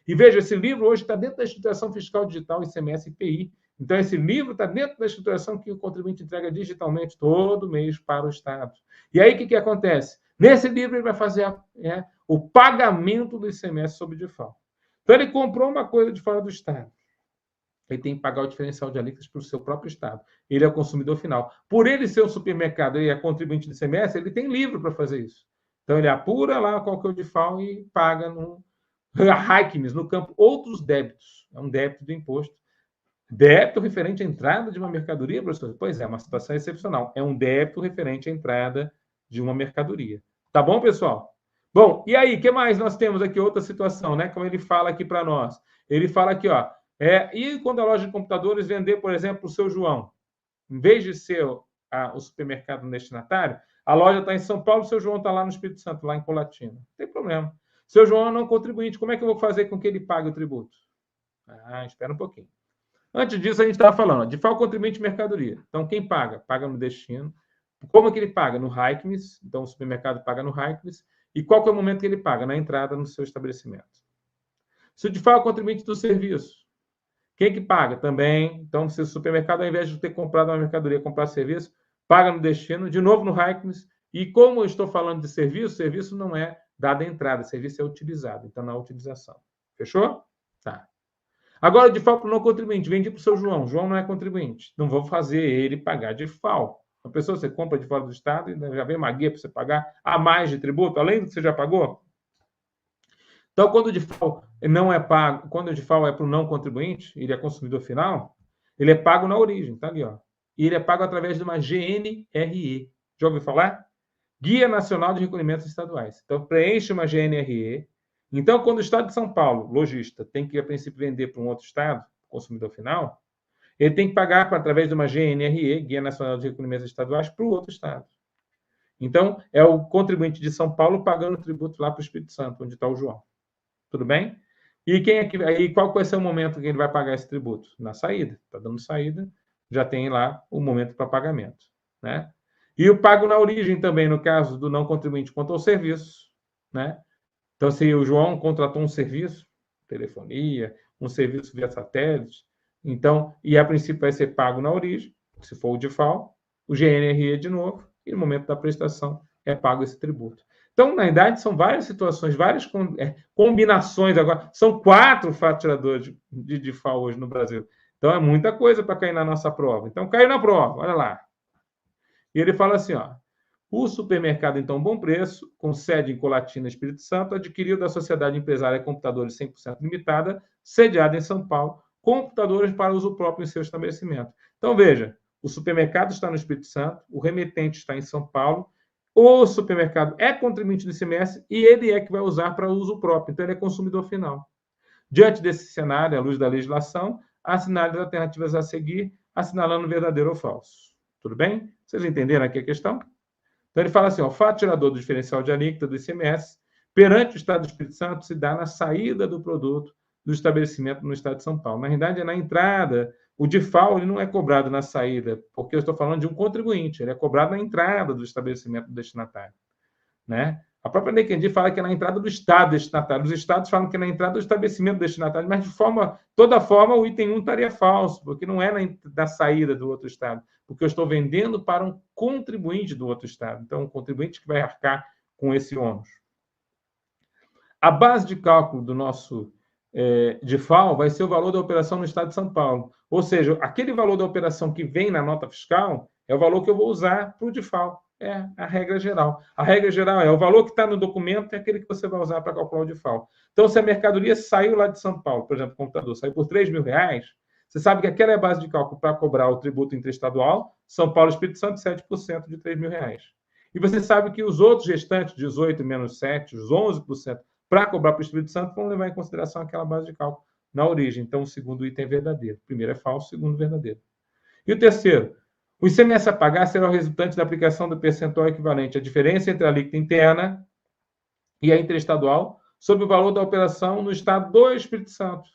E veja, esse livro hoje está dentro da Instituição Fiscal Digital, ICMS e IPI. Então, esse livro está dentro da estruturação que o contribuinte entrega digitalmente todo mês para o Estado. E aí, o que acontece? Nesse livro, ele vai fazer o pagamento do ICMS sobre o DIFAL. Então, ele comprou uma coisa de fora do Estado. Ele tem que pagar o diferencial de alíquotas para o seu próprio Estado. Ele é o consumidor final. Por ele ser um supermercado e é contribuinte do ICMS, ele tem livro para fazer isso. Então, ele apura lá qual que é o DIFAL e paga no HICMS, no campo outros débitos. É um débito do imposto. Débito referente à entrada de uma mercadoria, professor? Pois é, uma situação excepcional. É um débito referente à entrada de uma mercadoria. Tá bom, pessoal? Bom, e aí, o que mais nós temos aqui? Outra situação, né? Como ele fala aqui para nós. Ele fala aqui, ó. E quando a loja de computadores vender, por exemplo, o seu João, em vez de ser o supermercado destinatário, a loja está em São Paulo, o seu João está lá no Espírito Santo, lá em Colatina. Não tem problema. Seu João é não contribuinte, como é que eu vou fazer com que ele pague o tributo? Espera um pouquinho. Antes disso, a gente estava falando, DIFAL contribuinte de mercadoria. Então, quem paga? Paga no destino. Como é que ele paga? No HICMS. Então, o supermercado paga no HICMS. E qual que é o momento que ele paga? Na entrada no seu estabelecimento. Se o DIFAL é contribuinte do serviço, quem que paga? Também. Então, se o supermercado, ao invés de ter comprado uma mercadoria, comprar serviço, paga no destino, de novo no HICMS. E como eu estou falando de serviço, serviço não é dada a entrada, serviço é utilizado, então na utilização. Fechou? Tá. Agora, de FAO para o não contribuinte, vendi para o seu João. João não é contribuinte. Não vou fazer ele pagar de FAO. A pessoa você compra de fora do Estado e já vem uma guia para você pagar a mais de tributo, além do que você já pagou. Então, quando o de FAO não é pago, quando o de FAO é para o não contribuinte, ele é consumidor final, ele é pago na origem, tá ali, ó. E ele é pago através de uma GNRE. Já ouviu falar? Guia Nacional de Recolhimentos Estaduais. Então, preenche uma GNRE. Então, quando o Estado de São Paulo, lojista, tem que, a princípio, vender para um outro Estado, consumidor final, ele tem que pagar através de uma GNRE, Guia Nacional de Recolhimentos Estaduais, para o outro Estado. Então, é o contribuinte de São Paulo pagando o tributo lá para o Espírito Santo, onde está o João. Tudo bem? E quem é que, aí, qual vai ser o momento que ele vai pagar esse tributo? Na saída. Está dando saída, já tem lá o momento para pagamento. Né? E o pago na origem também, no caso do não contribuinte quanto ao serviço. Né? Então, se o João contratou um serviço, telefonia, um serviço via satélite, então, e a princípio vai ser pago na origem, se for o de FAO, o GNRE de novo, e no momento da prestação é pago esse tributo. Então, na verdade, são várias situações, várias combinações agora. São 4 faturadores de FAO hoje no Brasil. Então, é muita coisa para cair na nossa prova. Então, caiu na prova, olha lá. E ele fala assim, ó, o supermercado, então, Bom Preço, com sede em Colatina, Espírito Santo, adquiriu da Sociedade Empresária Computadores 100% Limitada, sediada em São Paulo, computadores para uso próprio em seu estabelecimento. Então, veja, o supermercado está no Espírito Santo, o remetente está em São Paulo, o supermercado é contribuinte do ICMS e ele é que vai usar para uso próprio, então ele é consumidor final. Diante desse cenário, à luz da legislação, assinale as alternativas a seguir, assinalando verdadeiro ou falso. Tudo bem? Vocês entenderam aqui a questão? Então, ele fala assim, ó, o fato tirador do diferencial de alíquota do ICMS perante o Estado do Espírito Santo se dá na saída do produto do estabelecimento no Estado de São Paulo. Na realidade, é na entrada. O DIFAL ele não é cobrado na saída, porque eu estou falando de um contribuinte, ele é cobrado na entrada do estabelecimento do destinatário. Né? A própria Lei Candir fala que é na entrada do Estado destinatário. Os estados falam que é na entrada do estabelecimento destinatário, mas de toda forma o item 1 estaria falso, porque não é na saída do outro Estado, porque eu estou vendendo para um contribuinte do outro Estado. Então, um contribuinte que vai arcar com esse ônus. A base de cálculo do nosso DIFAL vai ser o valor da operação no Estado de São Paulo. Ou seja, aquele valor da operação que vem na nota fiscal é o valor que eu vou usar para o DIFAL. É a regra geral. A regra geral é o valor que está no documento é aquele que você vai usar para calcular o DIFAL. Então, se a mercadoria saiu lá de São Paulo, por exemplo, o computador saiu por R$3.000, você sabe que aquela é a base de cálculo para cobrar o tributo interestadual, São Paulo e Espírito Santo, 7% de R$3.000. E você sabe que os outros restantes, 18 menos 7, os 11%, para cobrar para o Espírito Santo, vão levar em consideração aquela base de cálculo na origem. Então, o segundo item é verdadeiro. O primeiro é falso, o segundo verdadeiro. E o terceiro, o ICMS a pagar será o resultante da aplicação do percentual equivalente à diferença entre a alíquota interna e a interestadual sobre o valor da operação no Estado do Espírito Santo.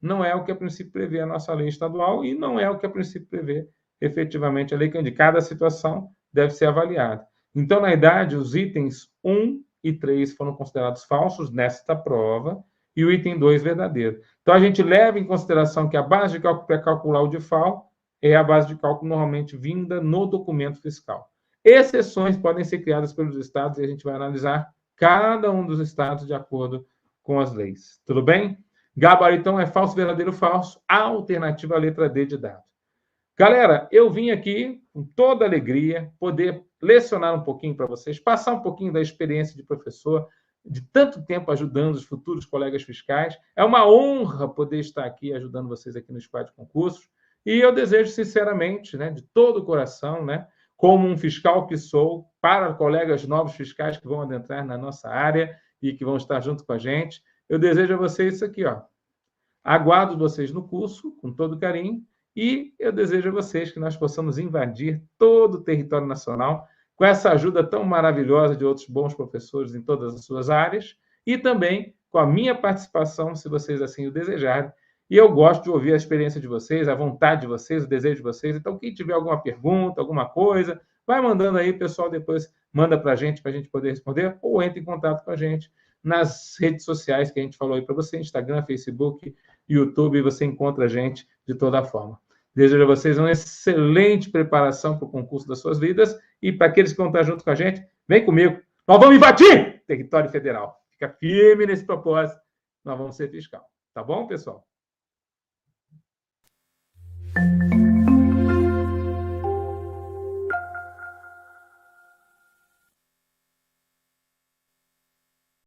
Não é o que a princípio prevê a nossa lei estadual e não é o que a princípio prevê efetivamente a lei Candir. Cada situação deve ser avaliada. Então, na verdade, os itens 1 e 3 foram considerados falsos nesta prova e o item 2 verdadeiro. Então, a gente leva em consideração que a base de cálculo para calcular o DIFAL é a base de cálculo normalmente vinda no documento fiscal. Exceções podem ser criadas pelos estados e a gente vai analisar cada um dos estados de acordo com as leis. Tudo bem? Gabaritão é falso, verdadeiro, falso. Alternativa à letra D de dado. Galera, eu vim aqui com toda alegria poder lecionar um pouquinho para vocês, passar um pouquinho da experiência de professor, de tanto tempo ajudando os futuros colegas fiscais. É uma honra poder estar aqui ajudando vocês aqui no Squad de Concursos. E eu desejo sinceramente, né, de todo o coração, né, como um fiscal que sou, para colegas novos fiscais que vão adentrar na nossa área e que vão estar junto com a gente, eu desejo a vocês isso aqui, ó. Aguardo vocês no curso, com todo carinho, e eu desejo a vocês que nós possamos invadir todo o território nacional com essa ajuda tão maravilhosa de outros bons professores em todas as suas áreas e também com a minha participação, se vocês assim o desejarem. E eu gosto de ouvir a experiência de vocês, a vontade de vocês, o desejo de vocês. Então, quem tiver alguma pergunta, alguma coisa, vai mandando aí, pessoal, depois manda para a gente poder responder ou entre em contato com a gente nas redes sociais que a gente falou aí para você, Instagram, Facebook, YouTube, você encontra a gente de toda forma. Desejo a vocês uma excelente preparação para o concurso das suas vidas. E para aqueles que vão estar junto com a gente, vem comigo. Nós vamos invadir território federal. Fica firme nesse propósito. Nós vamos ser fiscal. Tá bom, pessoal?